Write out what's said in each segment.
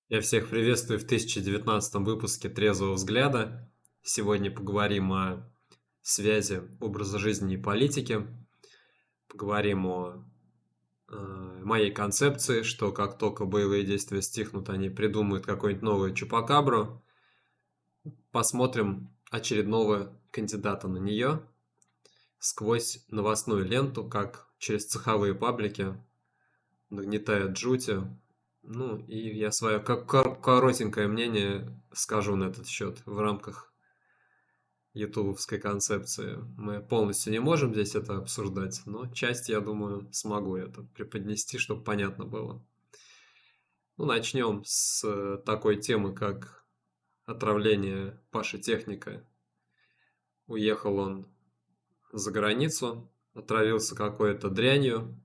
Я всех приветствую в 1019 выпуске «Трезвого взгляда». Сегодня поговорим о связи образа жизни и политики. Поговорим о моей концепции, что как только боевые действия стихнут, они придумают какую-нибудь новую чупакабру. Посмотрим очередного кандидата на нее сквозь новостную ленту, как через цеховые паблики нагнетает жути. Ну, и я свое коротенькое мнение скажу на этот счет в рамках ютубовской концепции. Мы полностью не можем здесь это обсуждать, но часть, я думаю, смогу это преподнести, чтобы понятно было. Ну, начнем с такой темы, как отравление Паши Техника. Уехал он за границу, отравился какой-то дрянью.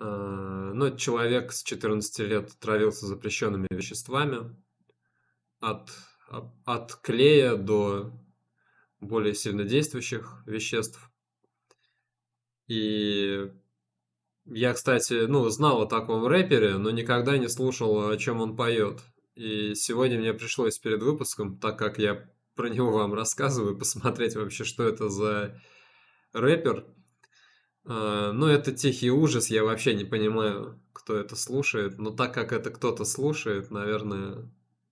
Ну, человек с 14 лет отравился запрещенными веществами, от, от клея до более сильнодействующих веществ. И я, кстати, ну, знал о таком рэпере, но никогда не слушал, о чем он поет. И сегодня мне пришлось перед выпуском, так как я про него вам рассказываю, посмотреть вообще, что это за рэпер. Ну, это тихий ужас, я вообще не понимаю, кто это слушает. Но так как это кто-то слушает, наверное,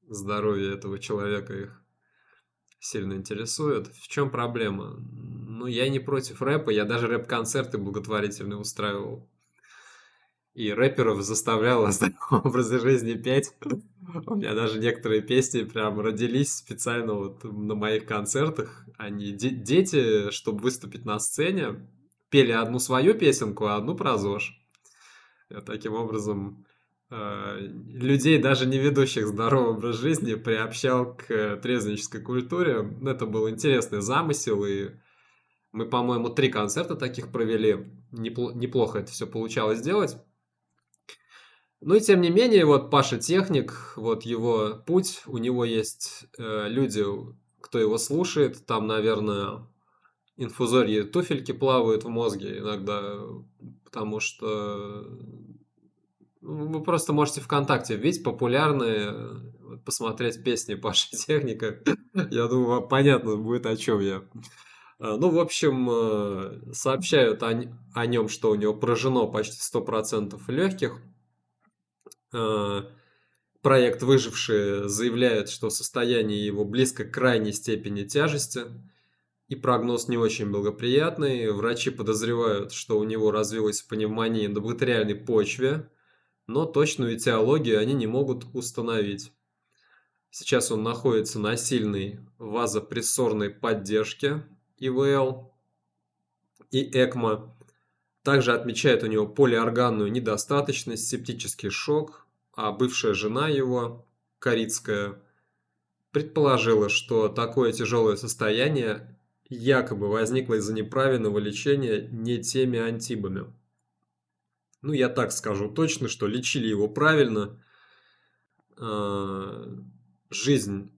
здоровье этого человека их сильно интересует. В чем проблема? Ну, я не против рэпа, я даже рэп-концерты благотворительные устраивал. И рэперов заставлял о здоровом образе жизни петь. У меня даже некоторые песни прям родились специально вот на моих концертах. Они дети, чтобы выступить на сцене, пели одну свою песенку, а одну про ЗОЖ. Я таким образом людей, даже не ведущих здоровый образ жизни, приобщал к трезвеннической культуре. Это был интересный замысел, и мы, по-моему, 3 концерта таких провели. Неплохо это все получалось сделать. Ну и тем не менее, вот Паша Техник, вот его путь, у него есть люди, кто его слушает, там, наверное, инфузорьи туфельки плавают в мозге иногда, потому что вы просто можете ВКонтакте вбить популярные, вот посмотреть песни Паши Техника. Я думаю, вам понятно будет, о чем я. Ну, в общем, сообщают о нем, что у него поражено почти 100% легких. Э, Проект «Выжившие» заявляет, что состояние его близко к крайней степени тяжести, и прогноз не очень благоприятный. Врачи подозревают, что у него развилась пневмония на бактериальной почве, но точную этиологию они не могут установить. Сейчас он находится на сильной вазопрессорной поддержке ИВЛ и ЭКМО. Также отмечает у него полиорганную недостаточность, септический шок, а бывшая жена его, Корицкая, предположила, что такое тяжелое состояние якобы возникло из-за неправильного лечения не теми антибами. Ну, я так скажу точно, что лечили его правильно. Э, Жизнь,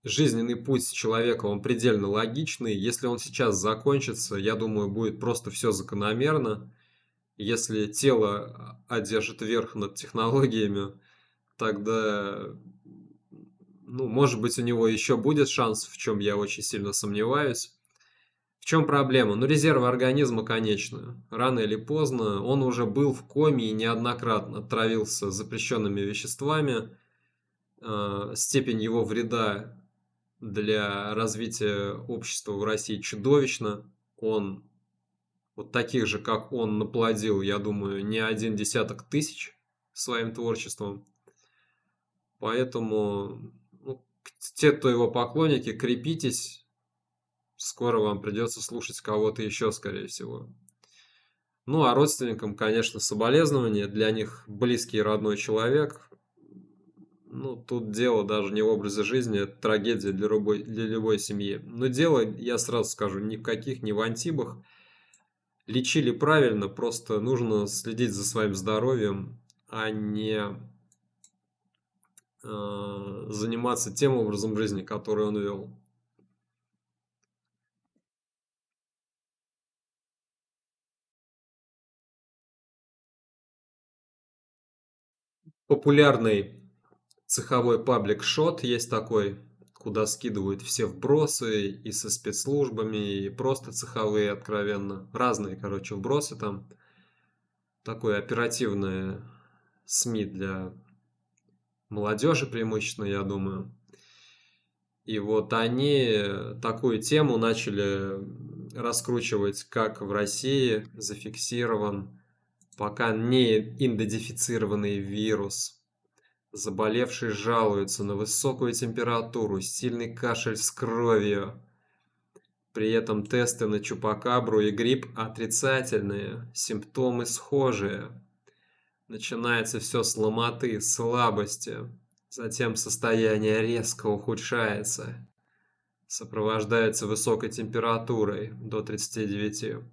жизненный путь человека, он предельно логичный. Если он сейчас закончится, я думаю, будет просто все закономерно. Если тело одержит верх над технологиями, тогда, ну, может быть, у него еще будет шанс, в чем я очень сильно сомневаюсь. В чем проблема? Ну, резервы организма конечны. Рано или поздно он уже был в коме и неоднократно отравился запрещенными веществами. Степень его вреда для развития общества в России чудовищна. Он вот таких же, как он, наплодил, я думаю, не один десяток тысяч своим творчеством. Поэтому, ну, те, кто его поклонники, крепитесь. Скоро вам придется слушать кого-то еще, скорее всего. Ну, а родственникам, конечно, соболезнования. Для них близкий и родной человек. Ну, тут дело даже не в образе жизни, это трагедия для любой семьи. Но дело, я сразу скажу, ни в каких, ни в антибах. Лечили правильно, просто нужно следить за своим здоровьем, а не заниматься тем образом жизни, который он вел. Популярный цеховой паблик Шот есть такой, куда скидывают все вбросы и со спецслужбами, и просто цеховые откровенно. Разные, короче, вбросы там. Такое оперативное СМИ для молодежи преимущественно, я думаю. И вот они такую тему начали раскручивать, как в России зафиксирован пока не идентифицированный вирус. Заболевший жалуется на высокую температуру, сильный кашель с кровью. При этом тесты на чупакабру и грипп отрицательные, симптомы схожие. Начинается все с ломоты, слабости. Затем состояние резко ухудшается. Сопровождается высокой температурой до 39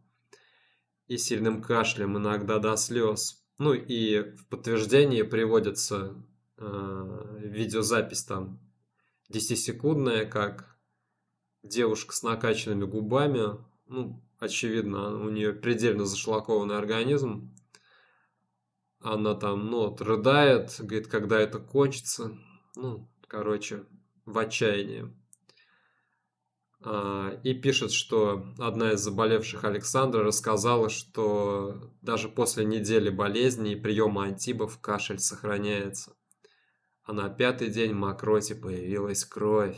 и сильным кашлем, иногда до слез. Ну и в подтверждение приводится видеозапись там 10-секундная, как девушка с накачанными губами, ну, очевидно, у нее предельно зашлакованный организм, она там, ну, вот, рыдает, говорит, когда это кончится, ну, короче, в отчаянии. И пишет, что одна из заболевших Александра рассказала, что даже после недели болезни и приема антибов кашель сохраняется. А на 5-й день в мокроте появилась кровь.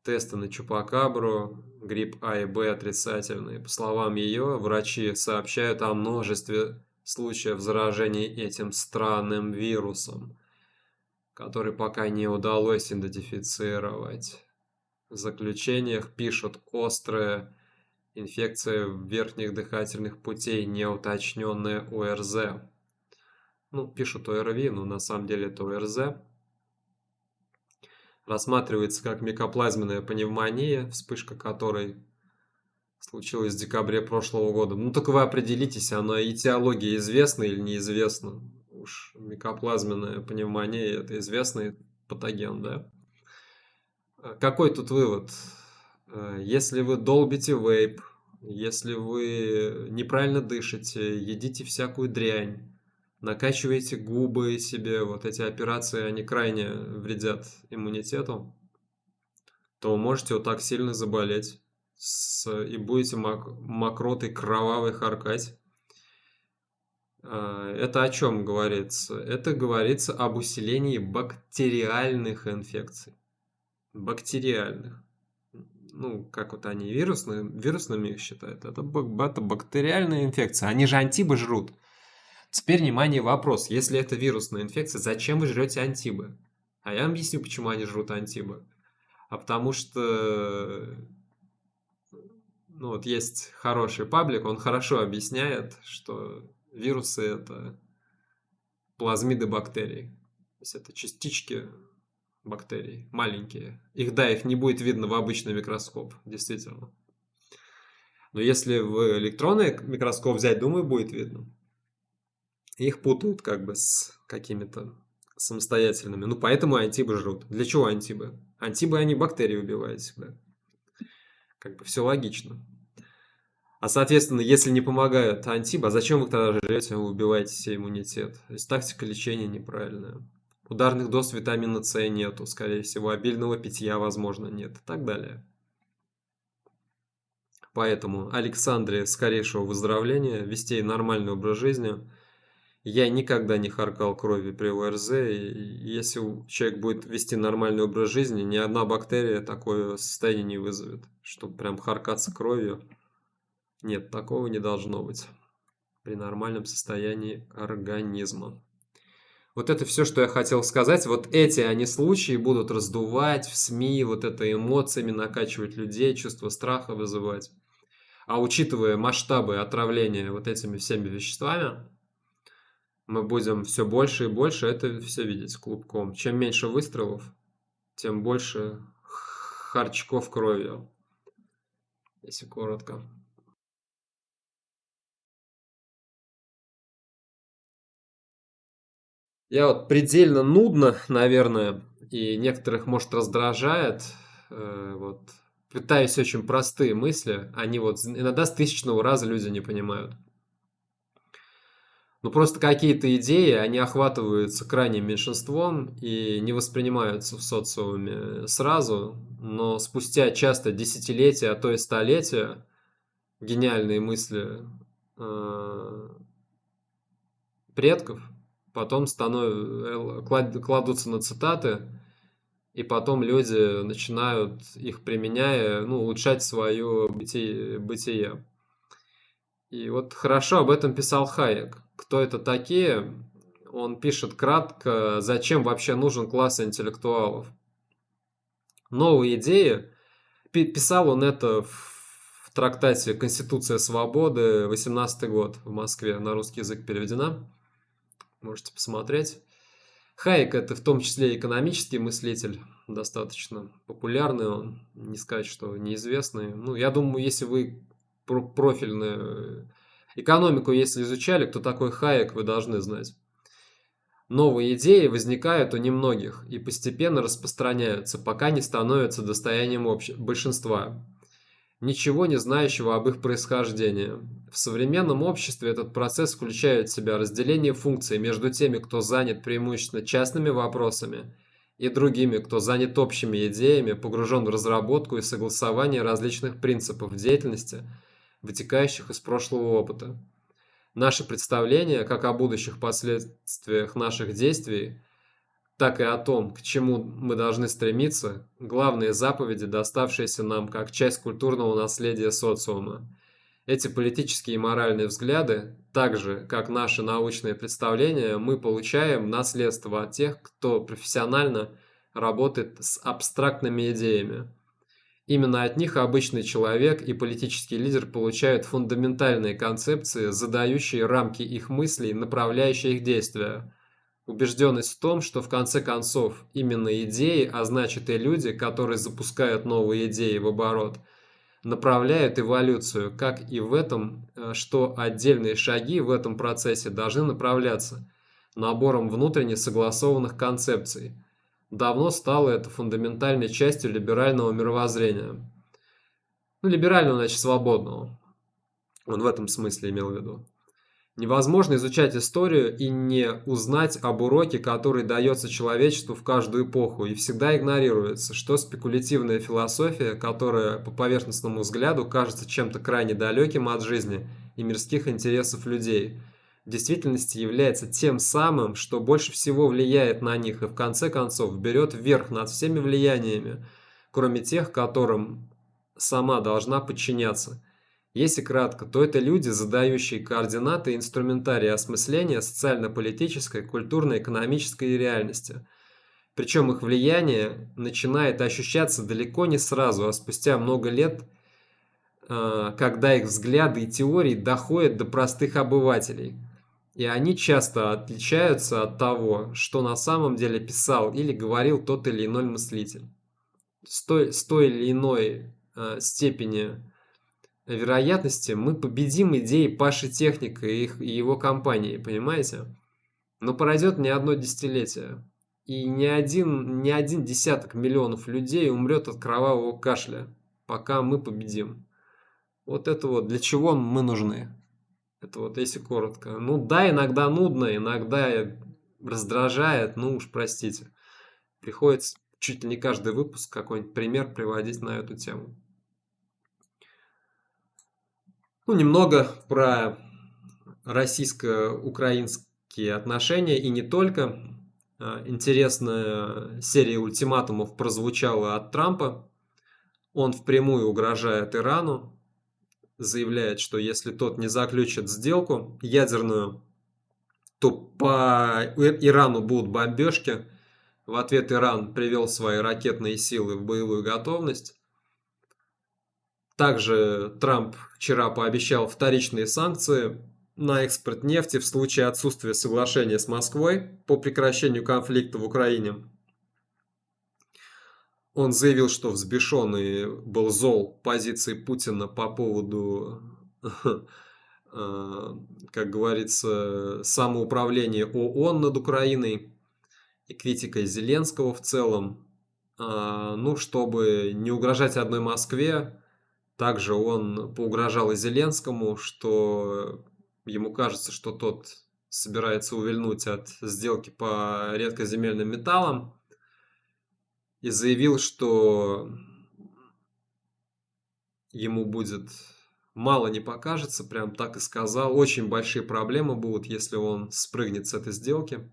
Тесты на чупакабру, грипп А и Б отрицательные. По словам ее, врачи сообщают о множестве случаев заражения этим странным вирусом, который пока не удалось идентифицировать. В заключениях пишут острая инфекция верхних дыхательных путей, неуточненная ОРЗ. Ну, пишут ОРВИ, но на самом деле это ОРЗ. Рассматривается как микоплазменная пневмония, вспышка которой случилась в декабре прошлого года. Ну, только вы определитесь, она этиология известна или неизвестна. Уж микоплазменная пневмония – это известный патоген, да? Какой тут вывод? Если вы долбите вейп, если вы неправильно дышите, едите всякую дрянь, накачиваете губы себе, вот эти операции, они крайне вредят иммунитету, то можете вот так сильно заболеть и будете мокротой кровавой харкать. Это о чем говорится? Это говорится об усилении бактериальных инфекций. Бактериальных. Ну, как вот они вирусными их считают. Это бактериальная инфекция. Они же антибы жрут. Теперь, внимание, вопрос. Если это вирусная инфекция, зачем вы жрете антибы? А я вам объясню, почему они жрут антибы. А потому что, ну вот есть хороший паблик, он хорошо объясняет, что вирусы это плазмиды бактерий. То есть это частички бактерий, маленькие. Их не будет видно в обычный микроскоп, действительно. Но если в электронный микроскоп взять, думаю, будет видно. Их путают как бы с какими-то самостоятельными. Ну, поэтому антибы жрут. Для чего антибы? Антибы, они бактерии убивают всегда. Как бы все логично. А соответственно, если не помогают антибы, а зачем вы тогда жрете, вы убиваете себе иммунитет? То есть тактика лечения неправильная. Ударных доз витамина С нету, скорее всего, обильного питья, возможно, нет и так далее. Поэтому Александре скорейшего выздоровления, вести нормальный образ жизни. Я никогда не харкал крови при ОРЗ, и если человек будет вести нормальный образ жизни, ни одна бактерия такое состояние не вызовет, чтобы прям харкаться кровью. Нет, такого не должно быть при нормальном состоянии организма. Вот это все, что я хотел сказать. Вот эти они случаи будут раздувать в СМИ, вот это эмоциями накачивать людей, чувство страха вызывать. А учитывая масштабы отравления вот этими всеми веществами, мы будем все больше и больше это все видеть клубком. Чем меньше выстрелов, тем больше харчков кровью, если коротко. Я вот предельно нудно, наверное, и некоторых, может, раздражает, вот, пытаюсь очень простые мысли, они вот иногда с тысячного раза люди не понимают. Ну, просто какие-то идеи, они охватываются крайним меньшинством и не воспринимаются в социуме сразу, но спустя часто десятилетия, а то и столетия, гениальные мысли э, предков потом кладутся на цитаты, и потом люди начинают их, применяя, ну, улучшать свое бытие. И вот хорошо об этом писал Хайек. Кто это такие? Он пишет кратко, зачем вообще нужен класс интеллектуалов. Новые идеи. Писал он это в трактате «Конституция свободы», 18-й год в Москве, на русский язык переведена. Можете посмотреть. Хайек — это в том числе экономический мыслитель, достаточно популярный он, не сказать, что неизвестный. Ну, я думаю, если вы профильную экономику, если изучали, кто такой Хайек, вы должны знать. Новые идеи возникают у немногих и постепенно распространяются, пока не становятся достоянием большинства, ничего не знающего об их происхождении. В современном обществе этот процесс включает в себя разделение функций между теми, кто занят преимущественно частными вопросами, и другими, кто занят общими идеями, погружен в разработку и согласование различных принципов деятельности, вытекающих из прошлого опыта. Наши представления, как о будущих последствиях наших действий, так и о том, к чему мы должны стремиться, главные заповеди, доставшиеся нам как часть культурного наследия социума. Эти политические и моральные взгляды, так же, как наши научные представления, мы получаем в наследство от тех, кто профессионально работает с абстрактными идеями. Именно от них обычный человек и политический лидер получают фундаментальные концепции, задающие рамки их мыслей, направляющие их действия. Убежденность в том, что в конце концов именно идеи, а значит и люди, которые запускают новые идеи в оборот, направляют эволюцию, как и в этом, что отдельные шаги в этом процессе должны направляться набором внутренне согласованных концепций. Давно стало это фундаментальной частью либерального мировоззрения. Ну, либерального, значит, свободного. Он в этом смысле имел в виду. Невозможно изучать историю и не узнать об уроке, который дается человечеству в каждую эпоху, и всегда игнорируется, что спекулятивная философия, которая по поверхностному взгляду кажется чем-то крайне далеким от жизни и мирских интересов людей, в действительности является тем самым, что больше всего влияет на них и в конце концов берет верх над всеми влияниями, кроме тех, которым сама должна подчиняться. Если кратко, то это люди, задающие координаты и инструментарий осмысления социально-политической, культурно-экономической реальности. Причем их влияние начинает ощущаться далеко не сразу, а спустя много лет, когда их взгляды и теории доходят до простых обывателей. И они часто отличаются от того, что на самом деле писал или говорил тот или иной мыслитель. С той или иной степени вероятности мы победим идеи Паши Техника и его компании, понимаете? Но пройдет не одно десятилетие, и не один десяток миллионов людей умрет от кровавого кашля, пока мы победим. Вот это вот для чего мы нужны. Это вот если коротко. Ну да, иногда нудно, иногда раздражает, ну уж простите. Приходится чуть ли не каждый выпуск какой-нибудь пример приводить на эту тему. Ну, немного про российско-украинские отношения и не только. Интересная серия ультиматумов прозвучала от Трампа. Он впрямую угрожает Ирану, заявляет, что если тот не заключит сделку ядерную, то по Ирану будут бомбежки. В ответ Иран привел свои ракетные силы в боевую готовность. Также Трамп вчера пообещал вторичные санкции на экспорт нефти в случае отсутствия соглашения с Москвой по прекращению конфликта в Украине. Он заявил, что взбешенный был зол позиции Путина по поводу, как говорится, самоуправления ООН над Украиной и критикой Зеленского в целом. Ну, чтобы не угрожать одной Москве, также он поугрожал и Зеленскому, что ему кажется, что тот собирается увильнуть от сделки по редкоземельным металлам и заявил, что ему будет мало не покажется, прям так и сказал. Очень большие проблемы будут, если он спрыгнет с этой сделки.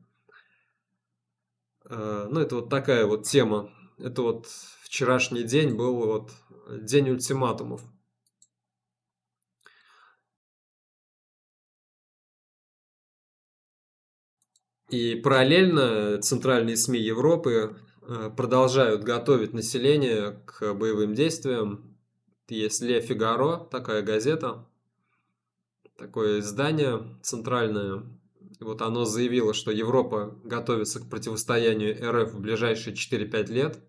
Ну, это вот такая вот тема. Это вот вчерашний день был вот день ультиматумов. И параллельно центральные СМИ Европы продолжают готовить население к боевым действиям. Есть Ле Фигаро, такая газета, такое издание центральное. Вот оно заявило, что Европа готовится к противостоянию РФ в ближайшие 4-5 лет.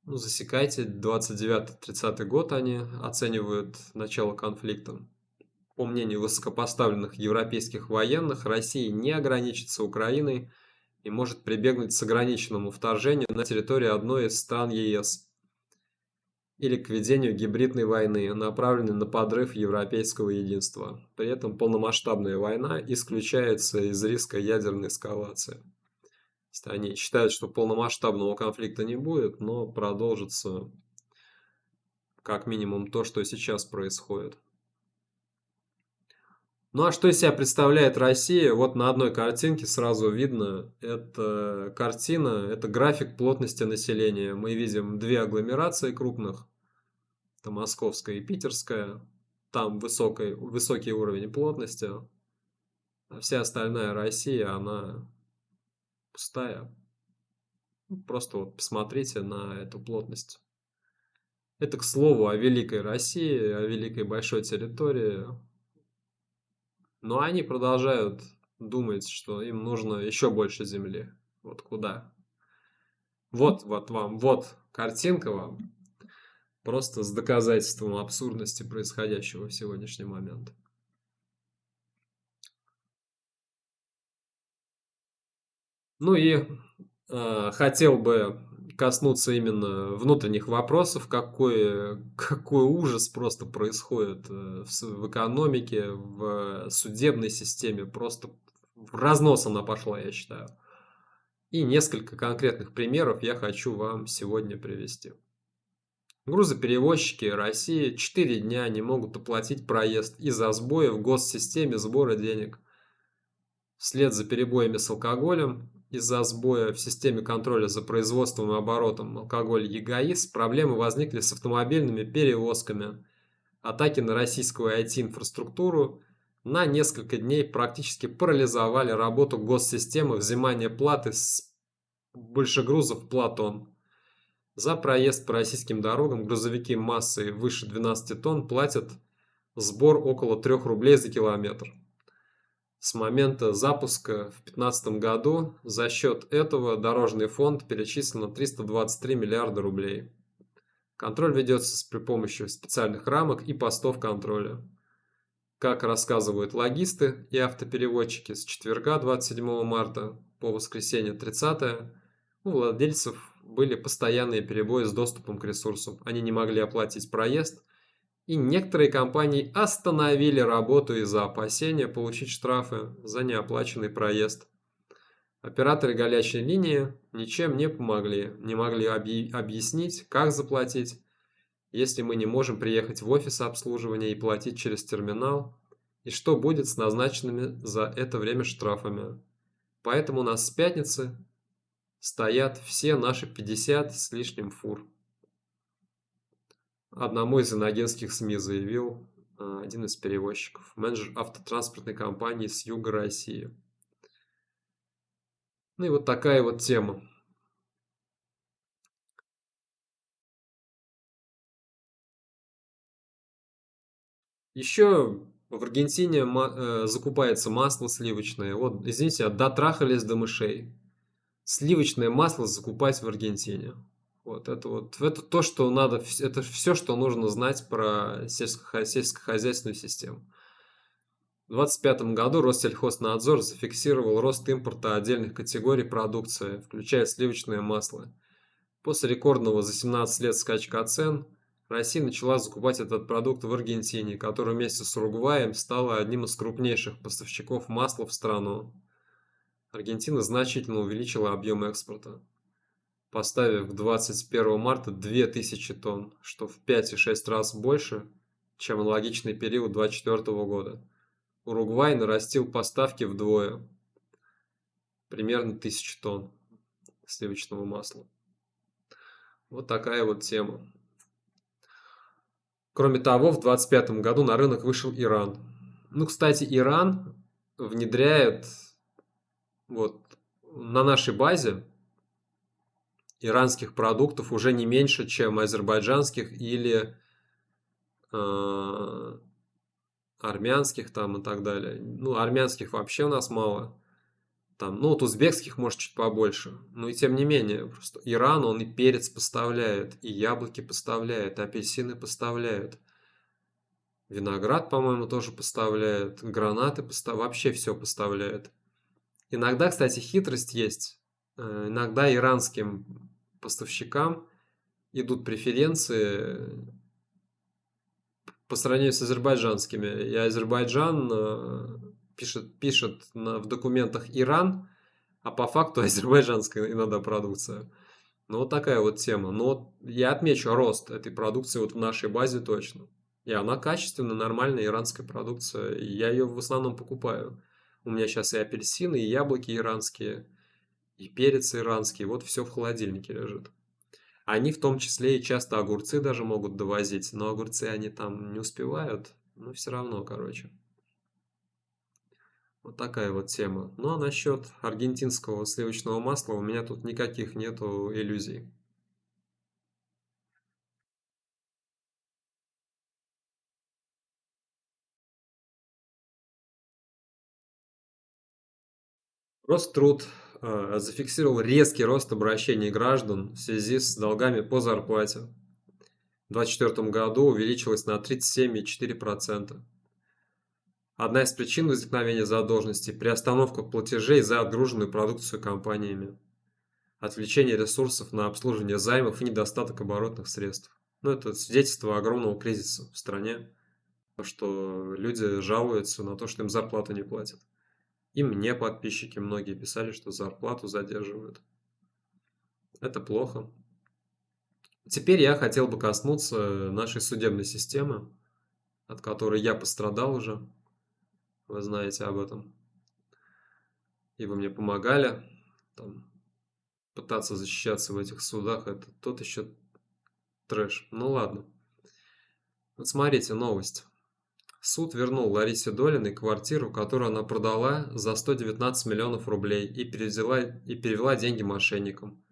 Ну, засекайте, 29-30 год они оценивают начало конфликта. По мнению высокопоставленных европейских военных, Россия не ограничится Украиной и может прибегнуть к ограниченному вторжению на территорию одной из стран ЕС или к ведению гибридной войны, направленной на подрыв европейского единства. При этом полномасштабная война исключается из риска ядерной эскалации. Они считают, что полномасштабного конфликта не будет, но продолжится как минимум то, что сейчас происходит. Ну а что из себя представляет Россия? Вот на одной картинке сразу видно, это картина, это график плотности населения. Мы видим две агломерации крупных, это Московская и Питерская. Там высокий уровень плотности, а вся остальная Россия, она пустая. Просто вот посмотрите на эту плотность. Это, к слову, о великой России, о великой большой территории. Но они продолжают думать, что им нужно еще больше земли. Вот куда? Вот вам, вот картинка вам. Просто с доказательством абсурдности происходящего в сегодняшний момент. Ну и хотел бы коснуться именно внутренних вопросов, какой ужас просто происходит в экономике, в судебной системе, просто в разнос она пошла, я считаю. И несколько конкретных примеров я хочу вам сегодня привести. Грузоперевозчики России 4 дня не могут оплатить проезд из-за сбоя в госсистеме сбора денег. Вслед за перебоями с алкоголем, из-за сбоя в системе контроля за производством и оборотом алкоголя ЕГАИС, проблемы возникли с автомобильными перевозками. Атаки на российскую IT-инфраструктуру на несколько дней практически парализовали работу госсистемы взимания платы с большегрузов «Платон». За проезд по российским дорогам грузовики массой выше 12 тонн платят сбор около 3 рублей за километр. С момента запуска в 2015 году за счет этого Дорожный фонд перечислено 323 миллиарда рублей. Контроль ведется при помощи специальных рамок и постов контроля. Как рассказывают логисты и автоперевозчики, с четверга 27 марта по воскресенье 30 у владельцев были постоянные перебои с доступом к ресурсам. Они не могли оплатить проезд, и некоторые компании остановили работу из-за опасения получить штрафы за неоплаченный проезд. Операторы горячей линии ничем не помогли, не могли объяснить, как заплатить, если мы не можем приехать в офис обслуживания и платить через терминал, и что будет с назначенными за это время штрафами. Поэтому у нас с пятницы стоят все наши 50 с лишним фур. Одному из инагентских СМИ заявил один из перевозчиков, менеджер автотранспортной компании с юга России. Ну и вот такая вот тема. Еще в Аргентине закупается масло сливочное. Вот, извините, дотрахались до мышей. Сливочное масло закупать в Аргентине. Вот это то, что надо, это все, что нужно знать про сельскохозяйственную систему. В 2025 году Россельхознадзор зафиксировал рост импорта отдельных категорий продукции, включая сливочное масло. После рекордного за 17 лет скачка цен Россия начала закупать этот продукт в Аргентине, которая вместе с Уругваем стала одним из крупнейших поставщиков масла в страну. Аргентина значительно увеличила объем экспорта, поставив к 21 марта 2000 тонн, что в 5,6 раз больше, чем аналогичный период 2024 года. Уругвай нарастил поставки вдвое, примерно 1000 тонн сливочного масла. Вот такая вот тема. Кроме того, в 2025 году на рынок вышел Иран. Ну, кстати, Иран внедряет вот на нашей базе иранских продуктов уже не меньше, чем азербайджанских или армянских там и так далее. Ну, армянских вообще у нас мало. Там, ну, вот узбекских, может, чуть побольше. Но и тем не менее, просто Иран, он и перец поставляет, и яблоки поставляет, и апельсины поставляет. Виноград, по-моему, тоже поставляет, гранаты вообще все поставляет. Иногда, кстати, хитрость есть. Иногда иранским поставщикам идут преференции по сравнению с азербайджанскими. И Азербайджан пишет в документах Иран, а по факту азербайджанская иногда продукция. Ну, вот такая вот тема. Но я отмечу рост этой продукции вот в нашей базе точно. И она качественная, нормальная иранская продукция. И я ее в основном покупаю. У меня сейчас и апельсины, и яблоки иранские, и перец иранский. Вот все в холодильнике лежит. Они в том числе и часто огурцы даже могут довозить. Но огурцы они там не успевают. Но все равно, короче. Вот такая вот тема. Ну а насчет аргентинского сливочного масла у меня тут никаких нету иллюзий. Роструд зафиксировал резкий рост обращений граждан в связи с долгами по зарплате. В 2024 году увеличилось на 37,4%. Одна из причин возникновения задолженности – приостановка платежей за отгруженную продукцию компаниями, отвлечение ресурсов на обслуживание займов и недостаток оборотных средств. Ну, это свидетельство огромного кризиса в стране, что люди жалуются на то, что им зарплату не платят. И мне подписчики многие писали, что зарплату задерживают. Это плохо. Теперь я хотел бы коснуться нашей судебной системы, от которой я пострадал уже. Вы знаете об этом. И вы мне помогали там, пытаться защищаться в этих судах. Это тот еще трэш. Ну ладно. Вот смотрите, новость. Суд вернул Ларисе Долиной квартиру, которую она продала за 119 миллионов рублей и перевела деньги мошенникам.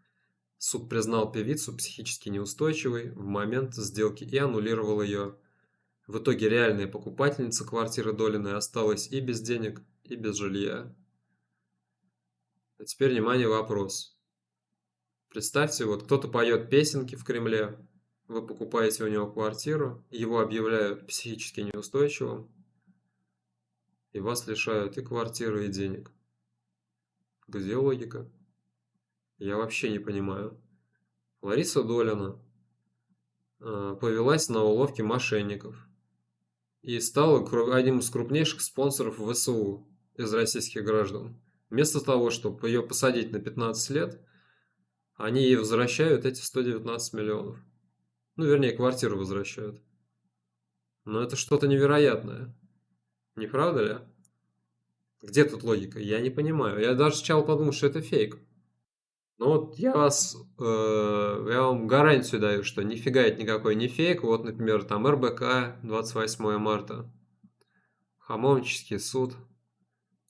Суд признал певицу психически неустойчивой в момент сделки и аннулировал ее. В итоге реальная покупательница квартиры Долиной осталась и без денег, и без жилья. А теперь, внимание, вопрос. Представьте, вот кто-то поет песенки в Кремле, вы покупаете у него квартиру, его объявляют психически неустойчивым, и вас лишают и квартиры, и денег. Где логика? Я вообще не понимаю. Лариса Долина повелась на уловки мошенников и стала одним из крупнейших спонсоров ВСУ из российских граждан. Вместо того, чтобы ее посадить на 15 лет, они ей возвращают эти 119 миллионов. Ну, вернее, квартиру возвращают. Но это что-то невероятное. Не правда ли? Где тут логика? Я не понимаю. Я даже сначала подумал, что это фейк. Но вот я вам гарантию даю, что нифига это никакой не фейк. Вот, например, там РБК, 28 марта. Хамовнический суд.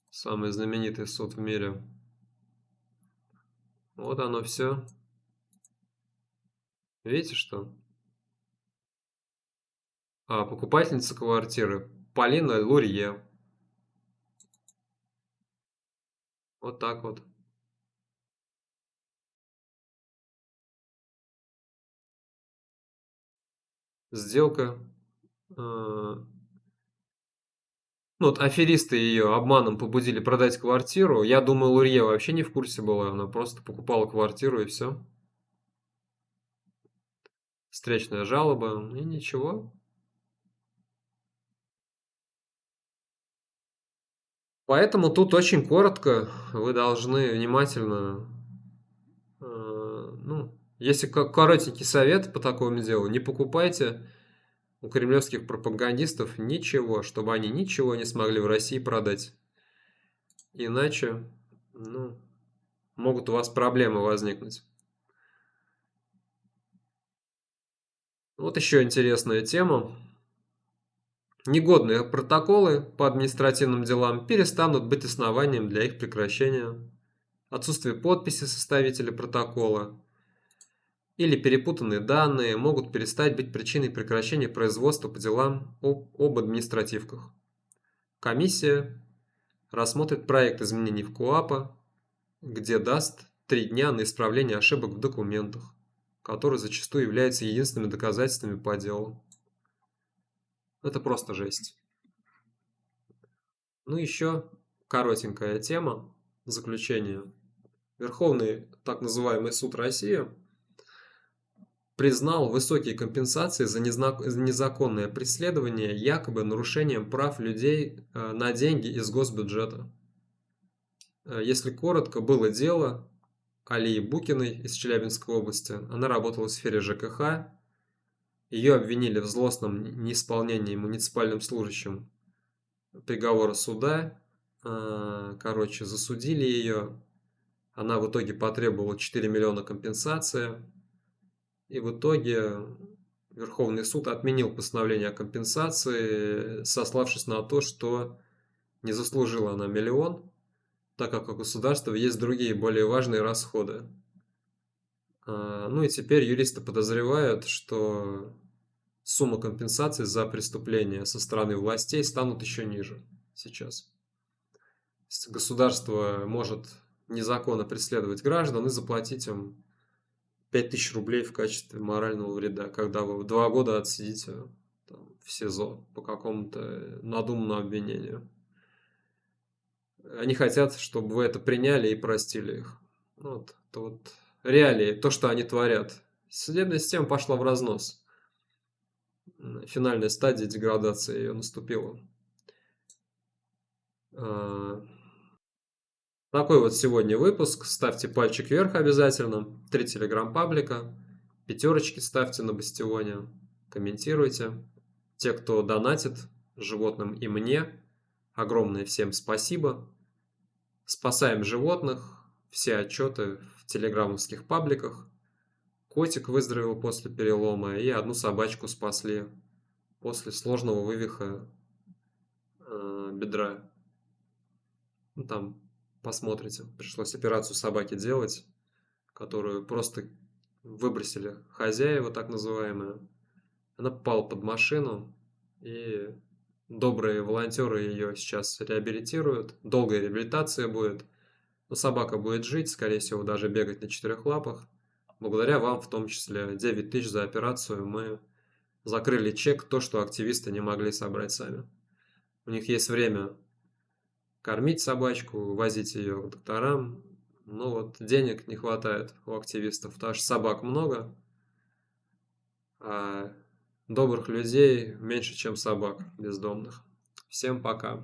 Самый знаменитый суд в мире. Вот оно все. Видите что? А покупательница квартиры Полина Лурье. Вот так вот. Сделка. Ну, вот аферисты ее обманом побудили продать квартиру. Я думаю, Лурье вообще не в курсе была. Она просто покупала квартиру и все. встречная жалоба, и ничего. Поэтому тут очень коротко вы должны внимательно, ну, если как коротенький совет по такому делу, не покупайте у кремлевских пропагандистов ничего, чтобы они ничего не смогли в России продать. Иначе, ну, могут у вас проблемы возникнуть. Вот еще интересная тема. Негодные протоколы по административным делам перестанут быть основанием для их прекращения. Отсутствие подписи составителя протокола или перепутанные данные могут перестать быть причиной прекращения производства по делам об административках. Комиссия рассмотрит проект изменений в КоАПа, где даст 3 дня на исправление ошибок в документах, которые зачастую являются единственными доказательствами по делу. Это просто жесть. Ну, еще коротенькая тема, заключение. Верховный так называемый суд России признал высокие компенсации за незаконное преследование якобы нарушением прав людей на деньги из госбюджета. Если коротко, было дело Алии Букиной из Челябинской области. Она работала в сфере ЖКХ. Ее обвинили в злостном неисполнении муниципальным служащим приговора суда. Короче, засудили ее. Она в итоге потребовала 4 миллиона компенсации. И в итоге Верховный суд отменил постановление о компенсации, сославшись на то, что не заслужила она миллион, так как у государства есть другие более важные расходы. Ну и теперь юристы подозревают, что сумма компенсации за преступления со стороны властей станут еще ниже сейчас. Государство может незаконно преследовать граждан и заплатить им 5000 рублей в качестве морального вреда, когда вы 2 года отсидите там, в СИЗО по какому-то надуманному обвинению. Они хотят, чтобы вы это приняли и простили их. Вот, это вот реалии, то, что они творят. Судебная система пошла в разнос. Финальная стадия деградации ее наступила. Такой вот сегодня выпуск. Ставьте пальчик вверх обязательно. 3 телеграм-паблика. 5 ставьте на Бастионе. Комментируйте. Те, кто донатит животным и мне, огромное всем спасибо. Спасаем животных. Все отчеты в телеграммовских пабликах. Котик выздоровел после перелома и одну собачку спасли после сложного вывиха бедра. Ну, там посмотрите. Пришлось операцию собаки делать, которую просто выбросили хозяева, так называемые. Она попала под машину, и добрые волонтеры ее сейчас реабилитируют. Долгая реабилитация будет. Но собака будет жить, скорее всего, даже бегать на 4 лапах. Благодаря вам, в том числе, 9000 за операцию мы закрыли чек, то, что активисты не могли собрать сами. У них есть время кормить собачку, возить ее к докторам. Но вот денег не хватает у активистов, потому что собак много, а добрых людей меньше, чем собак бездомных. Всем пока.